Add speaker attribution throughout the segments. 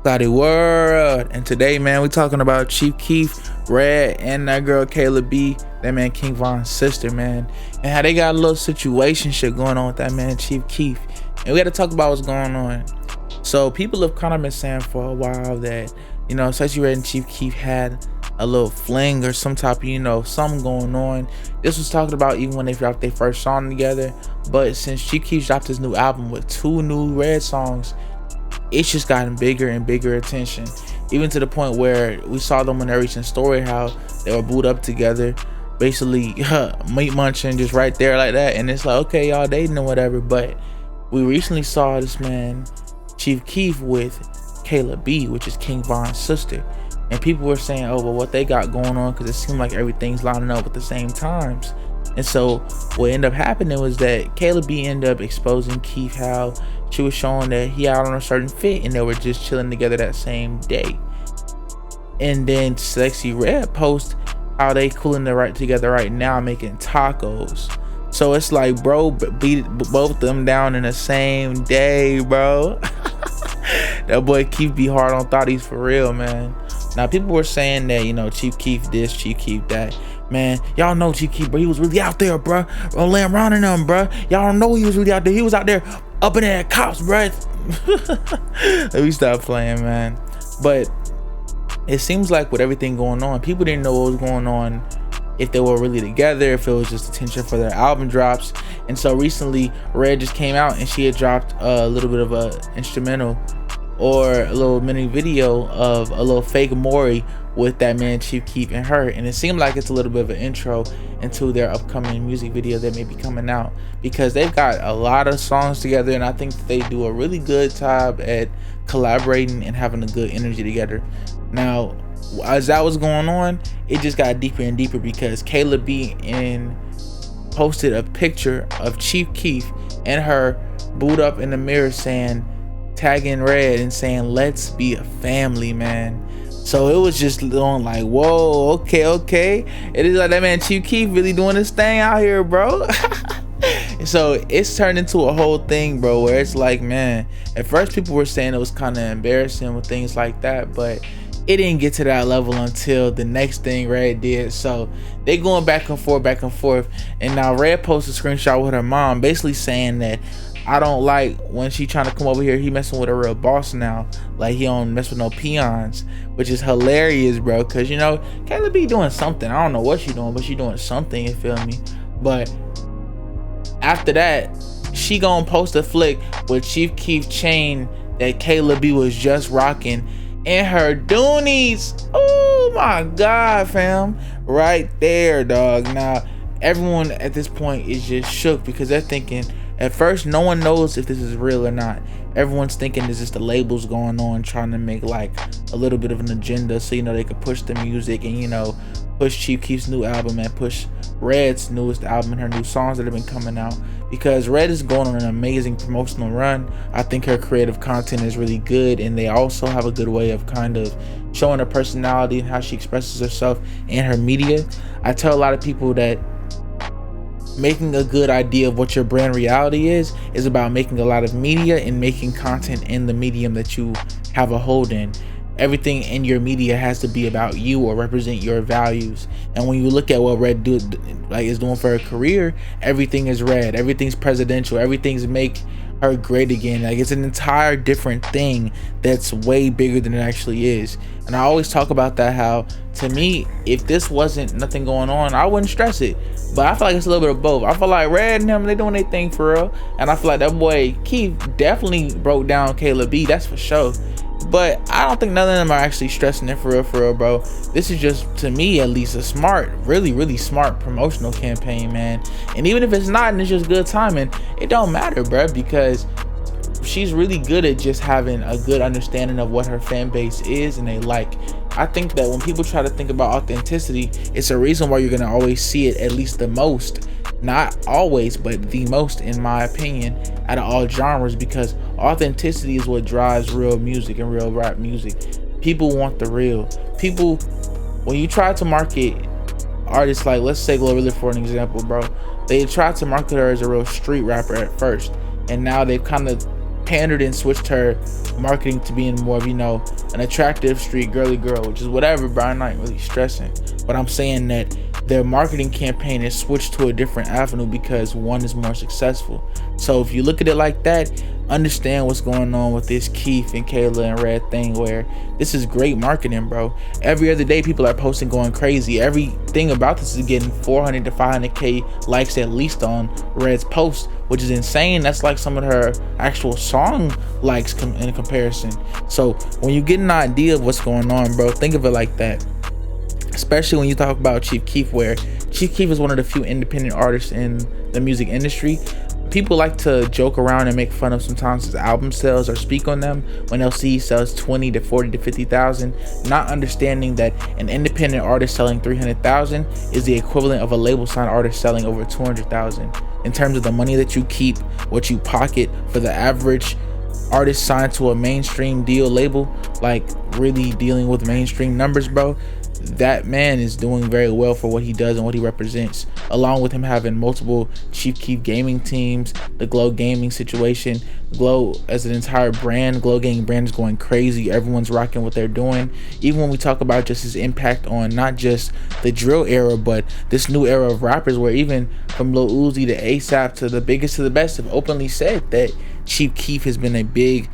Speaker 1: ClowdyWorld, and today, man, we talking about Chief Keef, Red, and that girl Kayla B, that man King Von's sister, man, and how they got a little situation shit going on with that man Chief Keef, and we got to talk about what's going on. So people have kind of been saying for a while that, especially Red and Chief Keef had a little fling or some type of, something going on. This was talked about even when they dropped their first song together, but since Chief Keef dropped his new album with 2 new Red songs, it's just gotten bigger and bigger attention, even to the point where we saw them when they reached in story how they were booed up together, basically meat munching just right there like that, and it's like, okay, y'all dating or whatever. But we recently saw this man Chief Keef with Kayla B, which is King Von's sister, and people were saying, oh well, what they got going on, because it seemed like everything's lining up at the same times. And so what ended up happening was that Kayla B ended up exposing Keef how she was showing that he out on a certain fit and they were just chilling together that same day. And then Sexy Red post how they cooling the right together right now, making tacos. So it's like, bro, beat both of them down in the same day, bro. That boy Keef be hard on thotties for real, man. Now people were saying that, Chief Keef this, Chief Keef that. Man, y'all know Chief Keef, bro, he was really out there, bro, laying around in them, bro. Y'all don't know he was really out there. He was out there up in there at cops, bro. Let me stop playing, man. But it seems like with everything going on, people didn't know what was going on, if they were really together, if it was just attention for their album drops. And so recently Red just came out and she had dropped a little bit of a instrumental or a little mini video of a little fake Maury with that man Chief Keef and her, and it seemed like it's a little bit of an intro into their upcoming music video that may be coming out, because they've got a lot of songs together, and I think that they do a really good job at collaborating and having a good energy together. Now as that was going on, it just got deeper and deeper, because Kayla B posted a picture of Chief Keef and her booed up in the mirror, tagging Red and saying, let's be a family, man. So it was just going like, whoa, okay. It is like that man Chief Keef really doing this thing out here, bro. So it's turned into a whole thing, bro, where it's like, man, at first people were saying it was kind of embarrassing with things like that, but it didn't get to that level until the next thing Red did. So they going back and forth, and now Red posted a screenshot with her mom basically saying that, I don't like when she trying to come over here, he messing with a real boss now, like he don't mess with no peons, which is hilarious, bro, because Kayla B doing something. I don't know what she doing, but she doing something, you feel me? But after that, she gonna post a flick with Chief Keef chain that Kayla B was just rocking in her doonies. Oh my god, fam, right there, dog. Now everyone at this point is just shook, because they're thinking, at first no one knows if this is real or not. Everyone's thinking this is the labels going on trying to make like a little bit of an agenda, so they could push the music and push Chief Keef's new album and push Red's newest album and her new songs that have been coming out, because Red is going on an amazing promotional run. I think her creative content is really good, and they also have a good way of kind of showing her personality and how she expresses herself in her media. I tell a lot of people that making a good idea of what your brand reality is about making a lot of media and making content in the medium that you have a hold in. Everything in your media has to be about you or represent your values. And when you look at what Red is doing for her career, everything is Red, everything's presidential, everything's make her great again. Like, it's an entire different thing that's way bigger than it actually is. And I always talk about that, how to me, if this wasn't nothing going on, I wouldn't stress it. But I feel like it's a little bit of both. I feel like Red and him, they doing their thing for real, and I feel like that boy Keef definitely broke down Kayla B, that's for sure. But I don't think none of them are actually stressing it for real, bro. This is just, to me at least, a smart, really smart promotional campaign, man. And even if it's not and it's just good timing, it don't matter, bro, because she's really good at just having a good understanding of what her fan base is and they like. I think that when people try to think about authenticity, it's a reason why you're gonna always see it at least the most. Not always, but the most, in my opinion, out of all genres, because authenticity is what drives real music and real rap music. People want the real. People, when you try to market artists like, let's say Glorilla for an example, bro, they tried to market her as a real street rapper at first, and now they've kind of pandered and switched her marketing to being more of, you know, an attractive street girly girl, which is whatever, bro. I'm not really stressing, but I'm saying that their marketing campaign is switched to a different avenue because one is more successful. So if you look at it like that, understand what's going on with this Keef and Kayla and Red thing, where this is great marketing, bro. Every other day people are posting going crazy. Everything about this is getting 400 to 500k likes at least on Red's post, which is insane. That's like some of her actual song likes in comparison. So when you get an idea of what's going on, bro, think of it like that. Especially when you talk about Chief Keef, where Chief Keef is one of the few independent artists in the music industry. People like to joke around and make fun of sometimes his album sales or speak on them when they'll see he sells 20 to 40 to 50,000, not understanding that an independent artist selling 300,000 is the equivalent of a label signed artist selling over 200,000. In terms of the money that you keep, what you pocket for the average artist signed to a mainstream deal label, like really dealing with mainstream numbers, bro, that man is doing very well for what he does and what he represents, along with him having multiple Chief Keef gaming teams, the Glow gaming situation. Glow as an entire brand, Glow gaming brand is going crazy. Everyone's rocking what they're doing. Even when we talk about just his impact on not just the drill era, but this new era of rappers, where even from Lil Uzi to ASAP to the biggest to the best have openly said that Chief Keef has been a big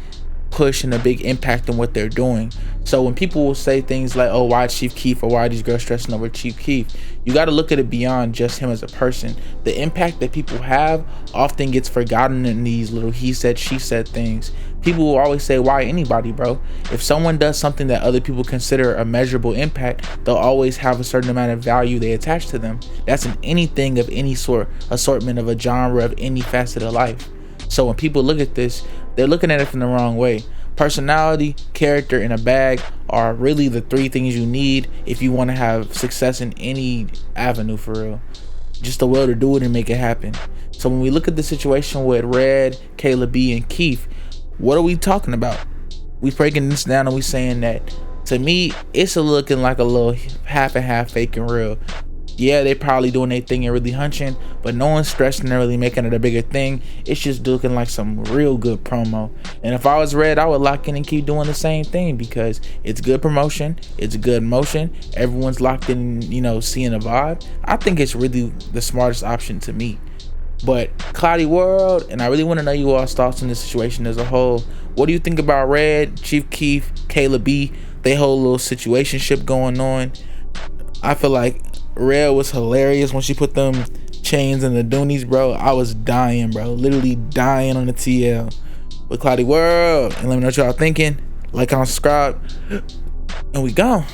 Speaker 1: push and a big impact on what they're doing. So when people will say things like, oh, why Chief Keef, or why are these girls stressing over Chief Keef, you got to look at it beyond just him as a person. The impact that people have often gets forgotten in these little he said she said things. People will always say, why anybody, bro? If someone does something that other people consider a measurable impact, they'll always have a certain amount of value they attach to them. That's in anything of any sort, assortment of a genre of any facet of life. So when people look at this, they're looking at it from the wrong way. Personality, character, and a bag are really the three things you need if you want to have success in any avenue, for real. Just the will to do it and make it happen. So when we look at the situation with Red, Kayla B, and Keef, what are we talking about? We breaking this down and we saying that, to me, it's looking like a little half and half, fake and real. Yeah, they probably doing their thing and really hunching, but no one's stressing and really making it a bigger thing. It's just looking like some real good promo. And if I was Red, I would lock in and keep doing the same thing, because it's good promotion, it's good motion, everyone's locked in, you know, seeing a vibe. I think it's really the smartest option to me. But ClowdyWorld, and I really want to know you all's thoughts on this situation as a whole. What do you think about Red, Chief Keef, Kayla B, they whole little situationship going on? I feel like Red was hilarious when she put them chains in the Doonies, bro. I was dying, bro. Literally dying on the TL. With ClowdyWorld. And let me know what y'all thinking. Like, comment, subscribe. And we gone.